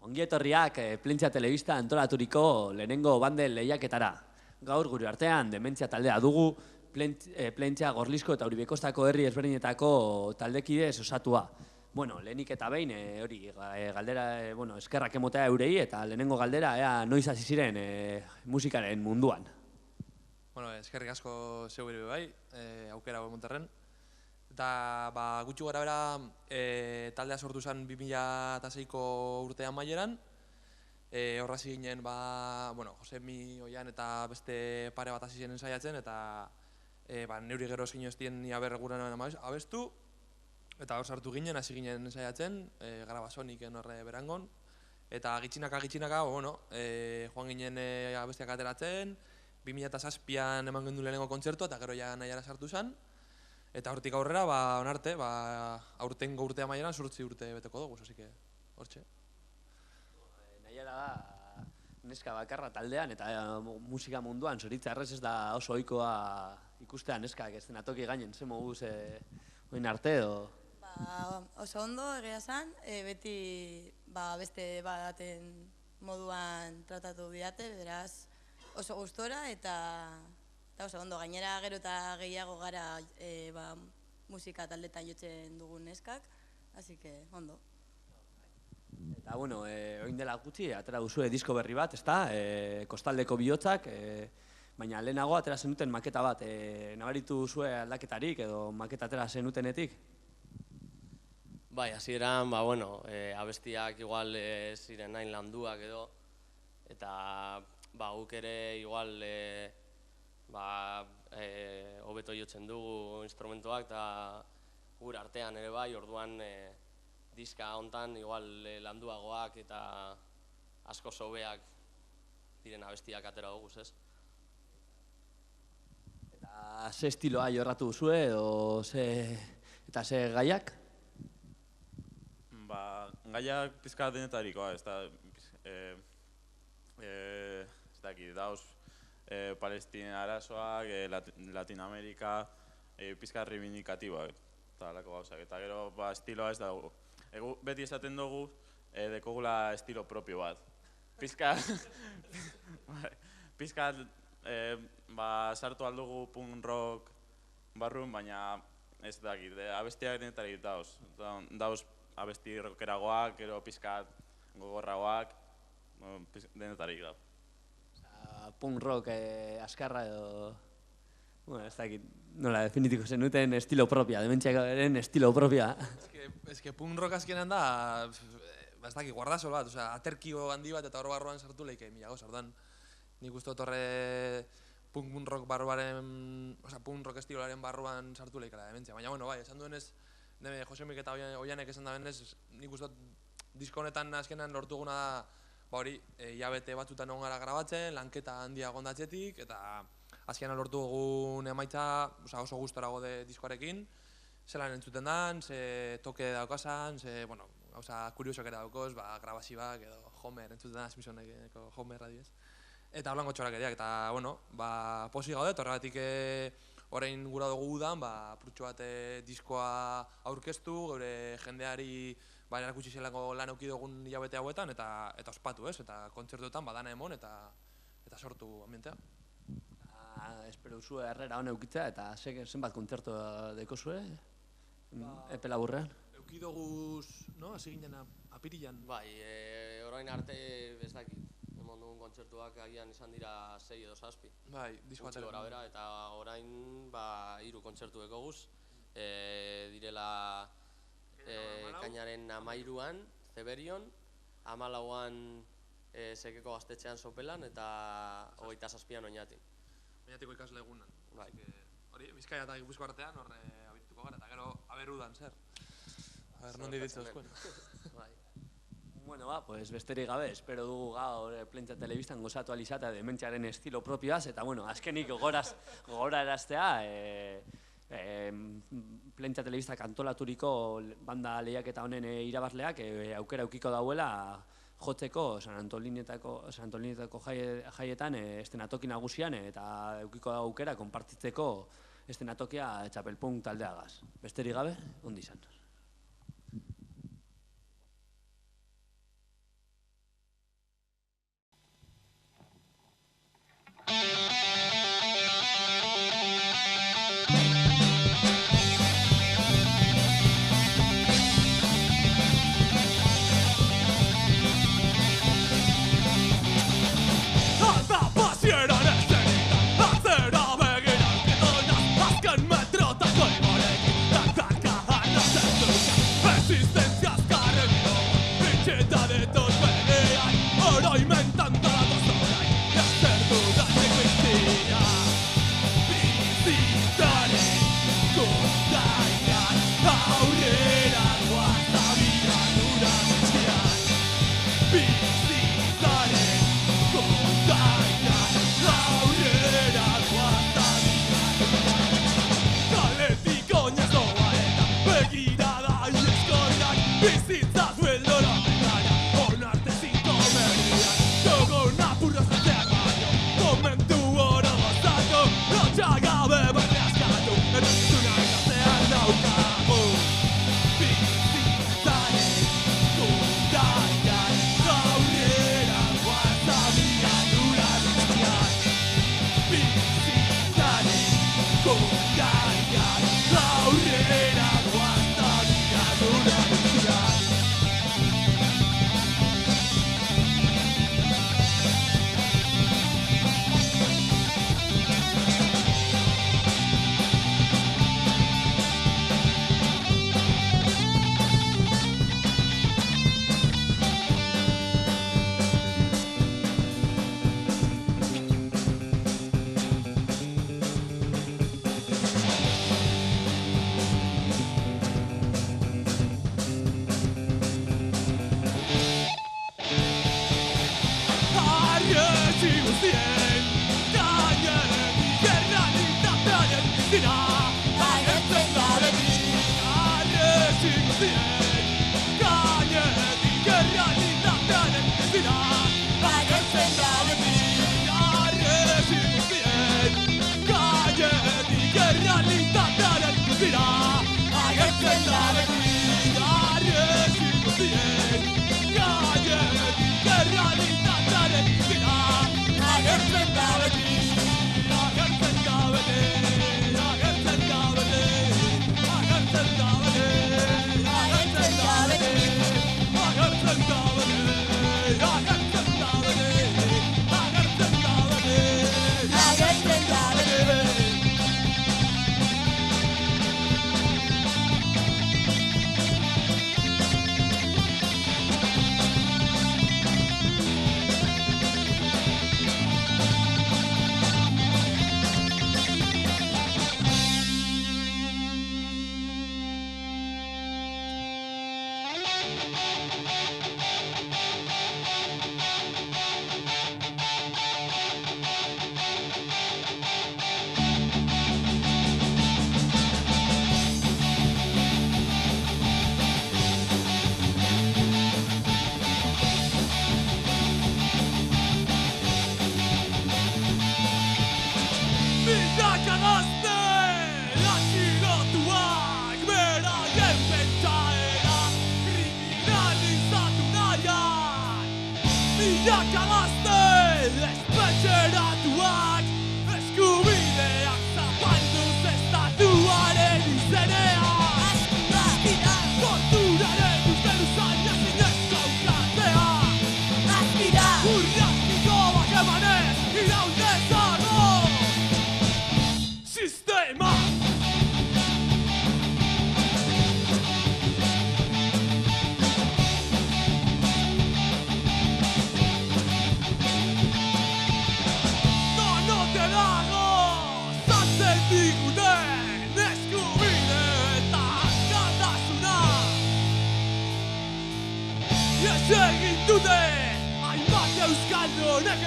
Ongi etorriak Plentzia Telebista antolaturiko lehenengo banden lehiaketara. Gaur gure artean dementzia taldea dugu, Plentzia, Gorlizko eta Uribekostako herri ezberdinetako taldekidez osatua. Bueno, lehenik eta behin, galdera, eskerrak emotea eurei eta lehenengo galdera, noiz hasi ziren musikaren munduan. Bueno, eskerrik asko zeu ere bai, aukera hau emonterren. Eta gutxi gara bera taldea sortu zen 2006ko urtean maieran. Horra hasi ginen, Josemi, Oian eta beste pare bat hasi ziren ensaiatzen, eta neuri gero eskin eztien ni aberreguran abestu. Eta hor sartu ginen, hasi ginen ensaiatzen, grabasoniken horre berangon. Eta gitxinaka, joan ginen abestiak ateratzen, 2007an eman gendu lehenengo kontzertua eta gero ja nahiara sartu zen. Eta hortik aurrera, onarte, aurtengo urtea maieran 8 urte beteko dugu, así que hortxe. Nahiara da neska bakarra taldean eta musika munduan zoritxarrez ez da oso ohikoa ikustea neskak ez dena toki gainen, ze moguz oin arte edo? Oso ondo egia zan, beti beste baten moduan tratatu didate, beraz oso gustora eta oso ondo, gainera gero eta gehiago gara musika taldetan jotzen dugun neskak, así que ondo. Eta oin dela gutxi, atera duzue disko berri bat, ezta? Kostaldeko bihotzak, baina lehenago atera zenuten maketa bat, nabaritu duzue aldaketarik edo maketa atera zenutenetik? Bai, hasieran, abestiak igual ziren nahin landuak edo, eta guk ere igual hobeto jotzen dugu instrumentuak eta gure artean ere bai, orduan diska hontan igual landuagoak eta asko hobeak diren abestiak atera dugu, ez? Eta ze estiloa jorratu duzue eta ze gaiak? Gaiak pizka denetarikoa, ez dakit, dauz Palestina arazoak, Latin Amerika, pizka reivindikatiboak eta alako gauzak. Eta gero estiloa ez dago. Beti esaten dugu dekogula estilo propio bat. Pizka sartu aldugu punk rock barrun, baina ez dakit, abestiak denetarik dauz. Dauz abesti rockeragoak, gero pizka gogorragoak, denetarik dauz. Punk rock askarra edo... ez dakit, nola definitiko zenuten estilo propia, dementziakaren estilo propia. Ez que punk rock azkenan da, ez dakit, guardasol bat, aterkio handi bat eta hor barruan sartu lehike mila goz, ordan. Nik uste torre punk rock barruaren, punk rock estilolaren barruan sartu lehikela dementzia. Baina, esan duenez, Josemik eta Oianek esan da benez, nik uste disko honetan azkenan lortuguna da, hilabete batzutan egon gara grabatzen, lanketa handia gondatzetik, eta azkenan lortu dugun emaitza oso gustora gode diskoarekin, zelan entzuten dan, ze toke daukazan, ze, gauza kuriosok ere daukoz, grabazioak edo Homer entzuten da, Simpsoneko Homer radiez. Eta holango txorakeriak, eta, posi gaude, horregatik orain gura dugu udan, prutxo bat diskoa aurkeztu, gure jendeari erakutsi zelako lan euki dugun hilabete hauetan, eta ospatu, eta kontzertuetan badana emon, eta sortu ambientea. Espero zuen herrera hona eukitzea, eta zenbat kontzertu deko zuen, epe laburrean? Euki duguz, hasi ginen apirilan. Bai, orain arte ez dakit, emon dugun kontzertuak agian izan dira 6 edo 7. Bai, disko atera. Gora bera, eta orain 3 kontzertu deko guz, direla kainaren 13an, Zeberion, 14an Sekeko Gaztetxean Sopelan eta 27an Oñatin. Oñatiko ikasle egunan. Bai. Hori, Bizkaia eta Gipuzko artean horre abituko gara, eta gero aberudan zer. Nondi ditzu eskuen. Pues besterik gabe, espero dugu gaur Plentzia Telebistan gozatu alizatea dementziaren estilo propioaz, eta azkenik gogora eraztea, Plentzia Telebistak antolaturiko banda lehiaketa honen irabazleak aukera eukiko dauela jotzeko San Antolinetako jaietan estenatoki nagusian eta eukiko da aukera konpartitzeko estenatokia txapelpunk taldeagaz. Besterik gabe, ondi izan. Milaka gazte atxilotuak beraien pentsaera kriminalizatu nahian. Milaka gazte espetxeratuak eskubideak zapalduz estatuaren izenean. Torturaren usten usaina zinezko ukatzea. Urrazkiko bak emanez iraun dezago sistema. No te dago zatzen diguten eskubide eta askatasuna. Ez egin dute hainbat euskaldunek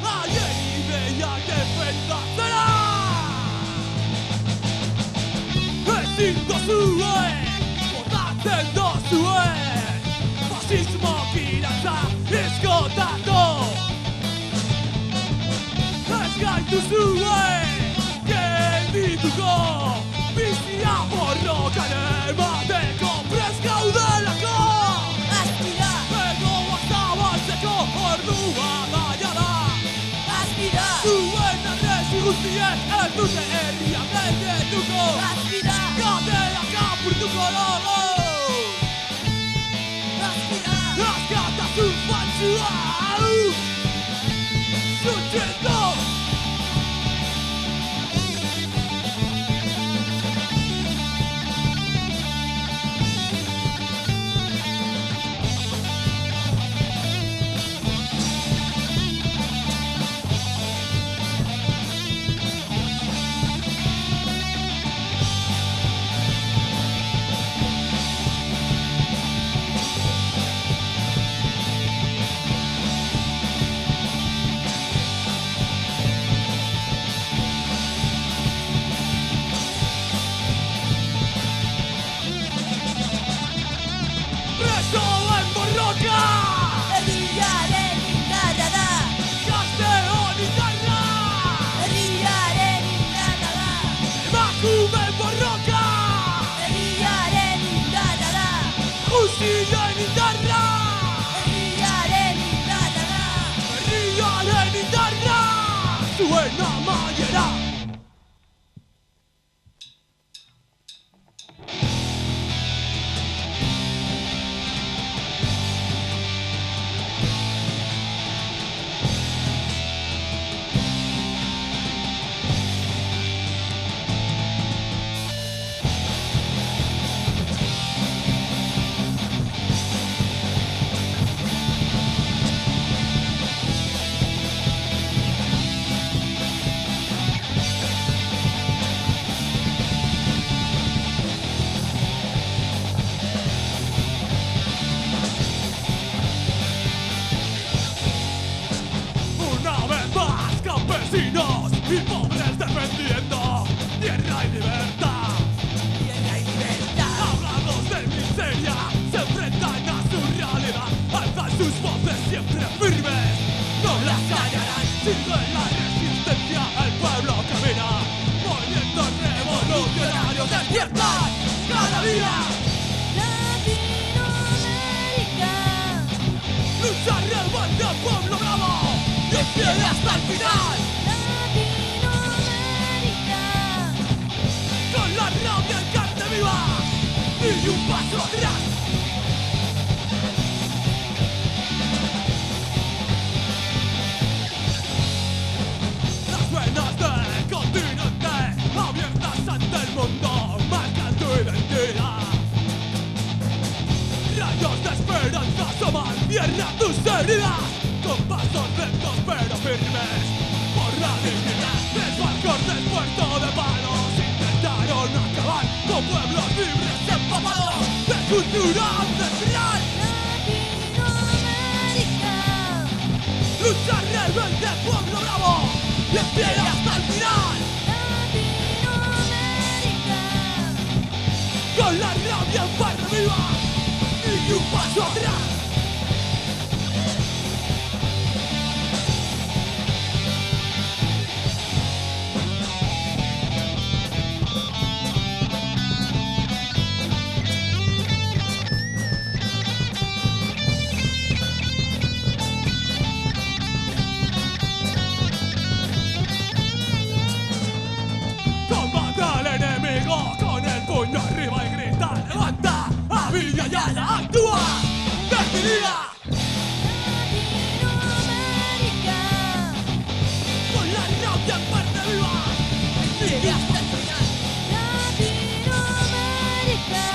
haien ideiak defendatzera. Ezin dozue, botatzen dozue, fasismo kiratza eskotatu. Ez gaituzue, geldituko, bizia borrokan emateko prest gaudelako. Begoak zabaltzeko ordua gaia da. Zuen arresi guztien ez dute herria geldetuko. Gadeak apurtuko dugu. Askatasun faltsua suntzitu. Presoen borroka Herriaren indarra da. gazteon indarra. Herriaren indarra da. Emakumeen borroka Herriaren indarra da. guztien indarra. Herriaren indarra da. Herriaren indarra zuen amaiera. Una vez más, campesinos y pobres defendiendo tierra y libertad. Ahogados de miseria, se enfrentan a su realidad, alzan sus voces siempre firmes, no las callarán. Sigue la resistencia, el pueblo camina, movimientos revolucionarios despiertan cada día. Latinoamérica. Lucha rebelde, pueblo bravo, y fiel hasta el final. Latinoamérica. Con la rabia en carne viva y un paso atrás. Las venas del continente abiertas ante el mundo marcan tu identidad. Rayos de esperanza asoman, cierran tus heridas con pasos lentos pero firmes por la dignidad. Tres barcos del puerto de Palos intentaron acabar con pueblos libres empapados de cultura ancestral. fiel hasta el final. Con la rabia para arriba y un paso atrás. Puño arriba y grita, levanta, a Villa Llana, actúa, decidida. Latinoamérica, con la rabia en parte viva, sigue hasta el final. Latinoamérica,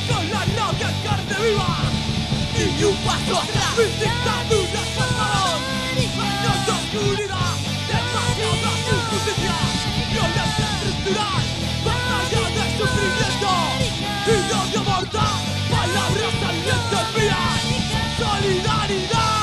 con la rabia en carne viva, y un paso atrás. Mi dictadura es el balón, años de oscuridad, demasiada injusticia, violencia estructural. Sufrimiento y odio mortal, palabras alientos mías, solidaridad.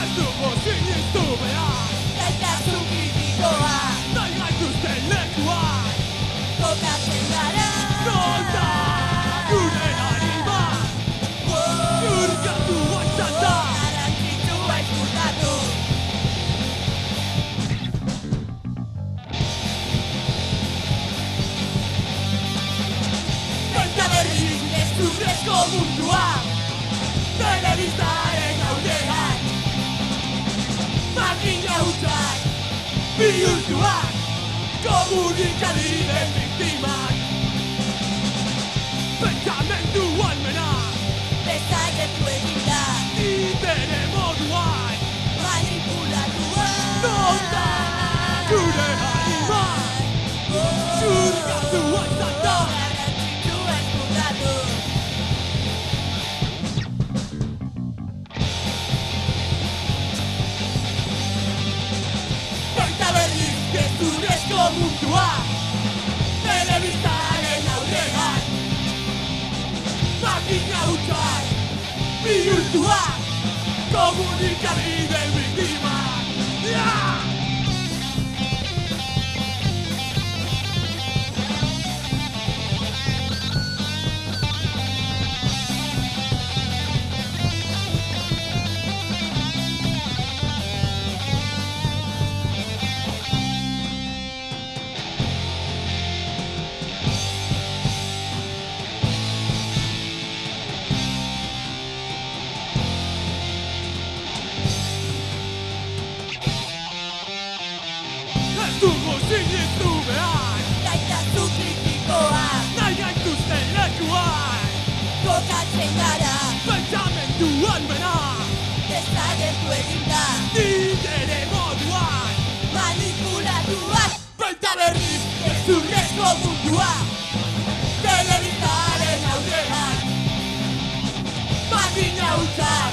Estuvo siniestro, verás, gaitasun kritikoa, nahi gaituzten lekuak, kokatzen gara. Gure anima, zurkatu izan da, garrantzitsua izkutatu. Baita berriz gezurrezko mundua, telebistaren aurrean, makina hutsak, bihurtuak, komunikabideen biktimak. Pentsamendu almena desagertu egin da, bere moduan manipulatua. Non da gure anima, zurgatua izan da, garrantzitsua ezkutatu. Baita berriz gezurrezko mundua, telebistaren aurrean, makina hutsak, bihurtuak, komunikabideen biktimak. Estuvo siniestru behar, gaitasun kritikoa, nahi gaituzten lekuak, kokatzen gara. Pentsamendu almena desagertu egin da, nire moduan manipulatuak. Baita berriz gezurrezko mundua, telebistaren aurrean, makina hutsak,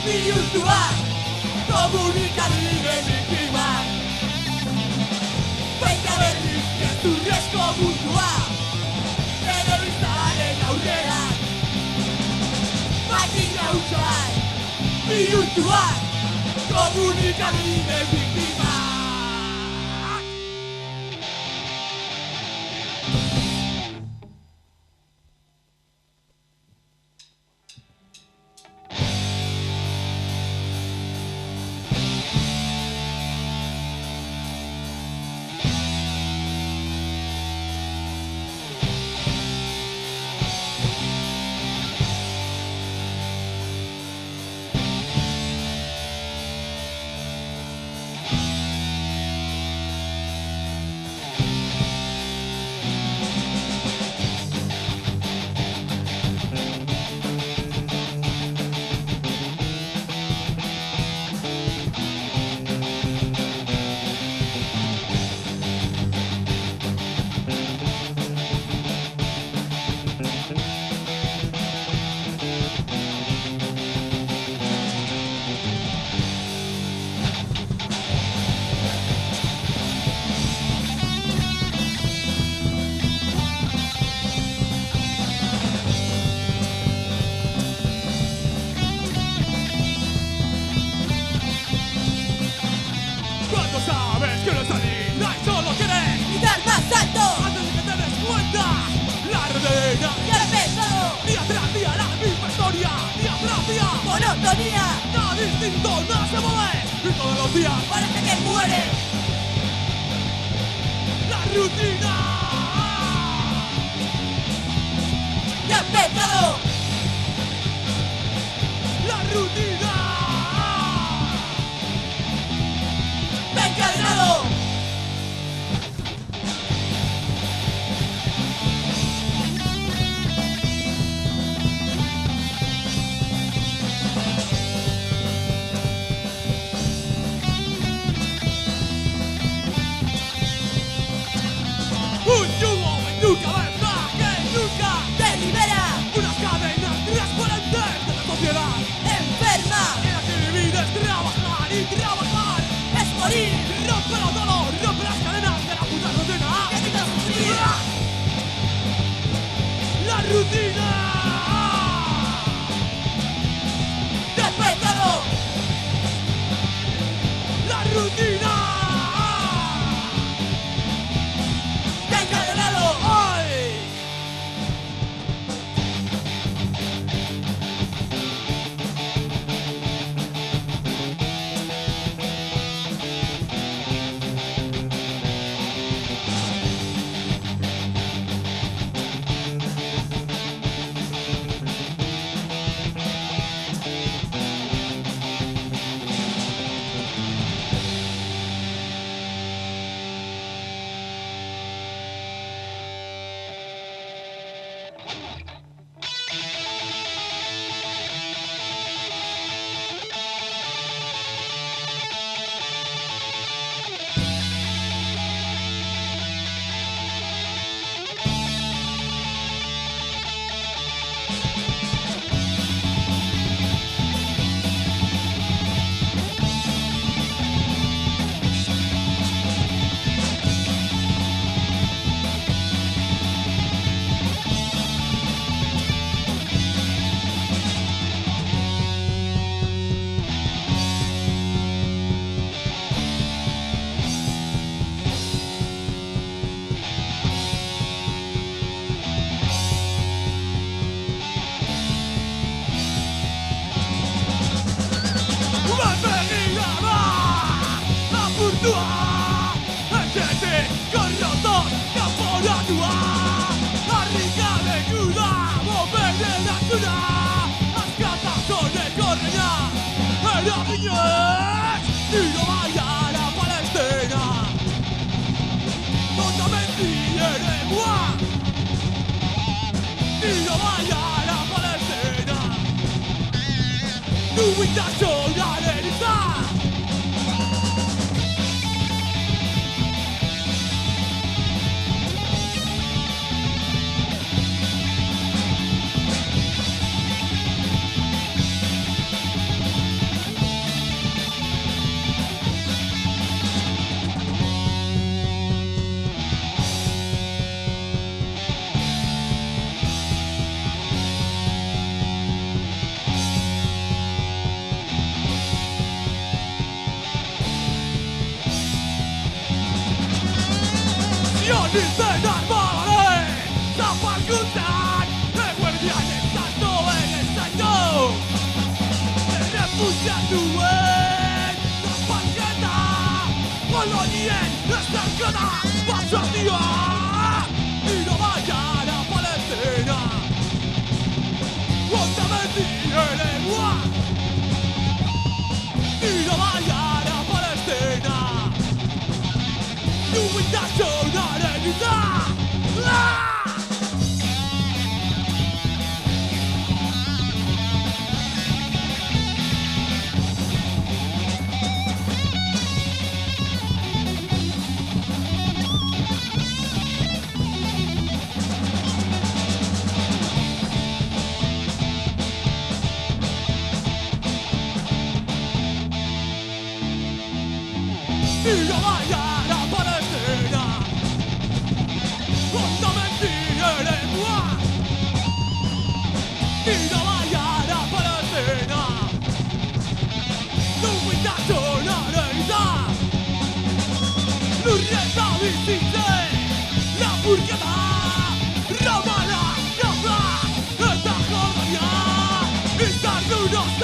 bihurtuak, komunikabideen biktimak. Baita berriz gezurrezko mundua, telebistaren aurrean, makina hutsak, bihurtuak, komunikabideen biktimak. monotonía. Nada distinto, nada se mueve. Y todos los días Parece que muere. la rutina. ¡Ya ha empezado! La rutina. ¡Venga al grado! Un yugo en tu cabeza que nunca. ¡Te libera! Unas cadenas transparentes de la sociedad. ¡Enferma! En la que vivir es trabajar y trabajar. ¡Es morir! Rómpelo todo, rompe las cadenas de la puta rutina. ¡Necesito sufrir! La rutina. ¡Ya ha empezado! La rutina. ¡Venga al grado! ¡Ay!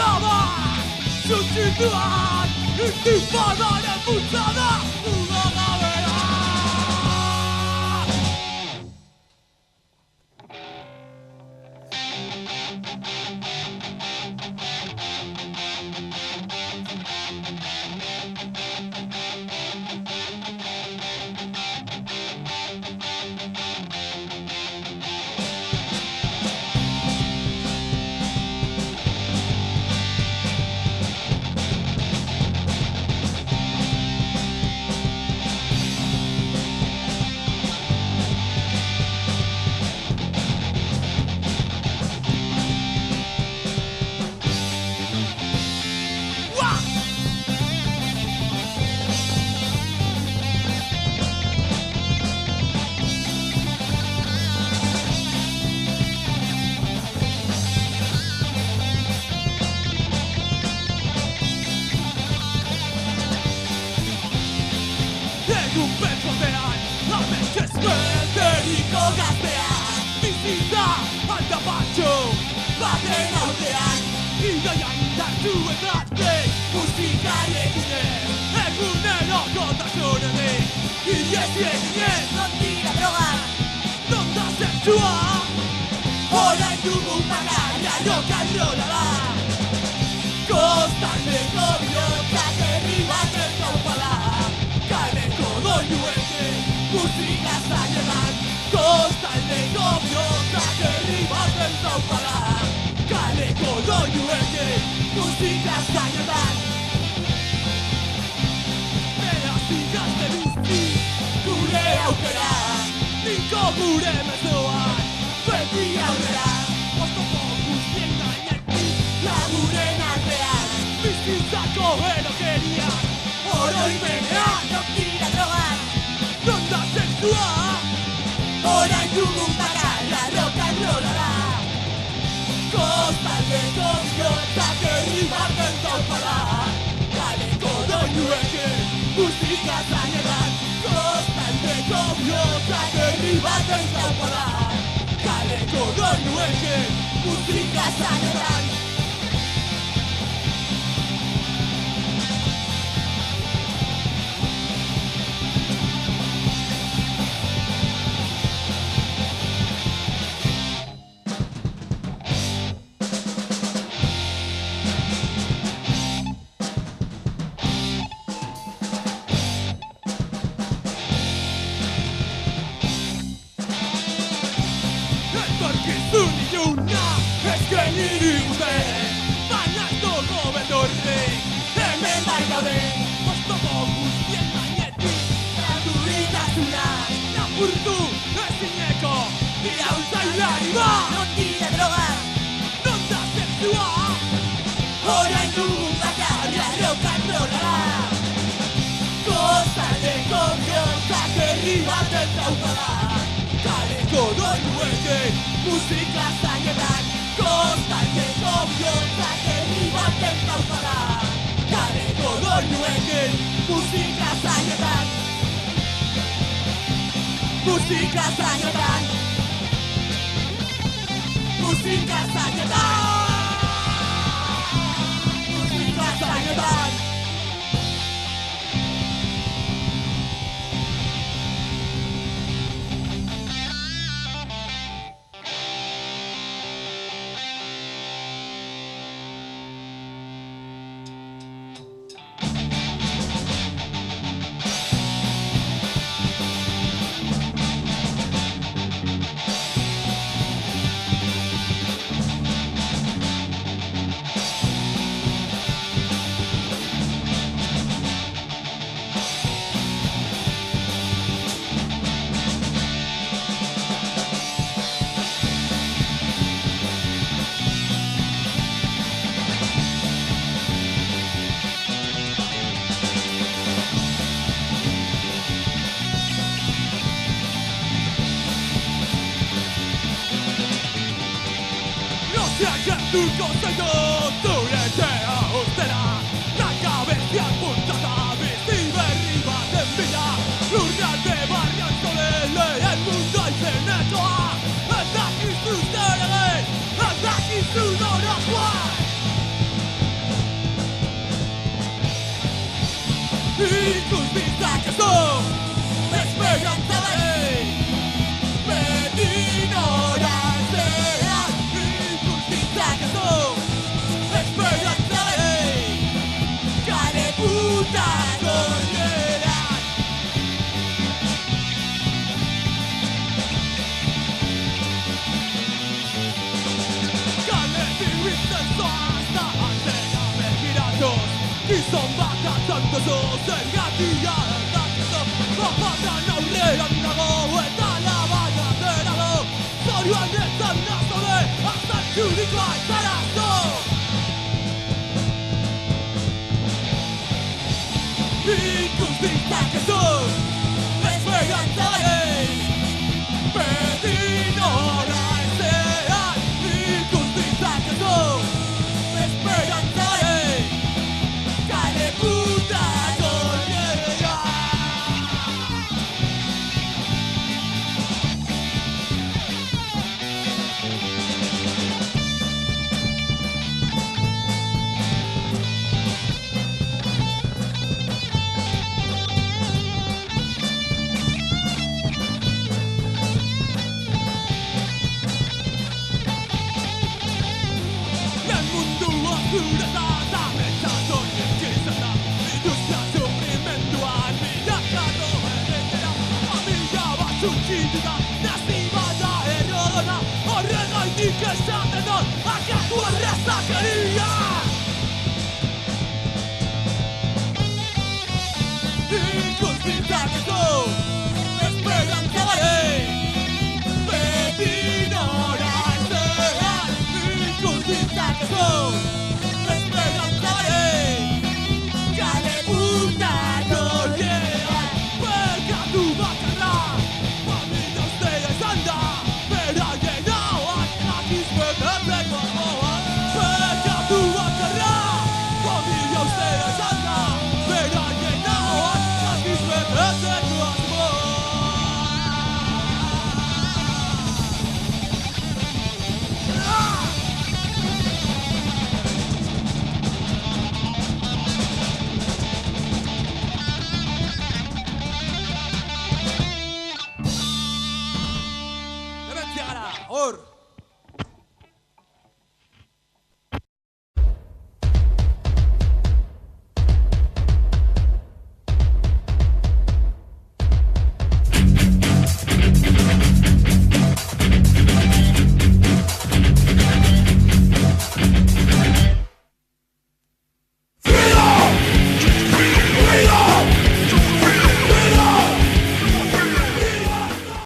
Stop! Zituan, intifadaren bultzada, udagabera. Gizon bat atzantozo zergatia erdakizo Papatan aurrean dago eta labana derago Zorioan etzan nazode, azaltzurikoa ezarazo Ikus ditzakezu, esperantza beti nora ezean Ikus ditzakezu, esperantza kale puta gorriera Horregaitik esaten dut, akatu arrazakari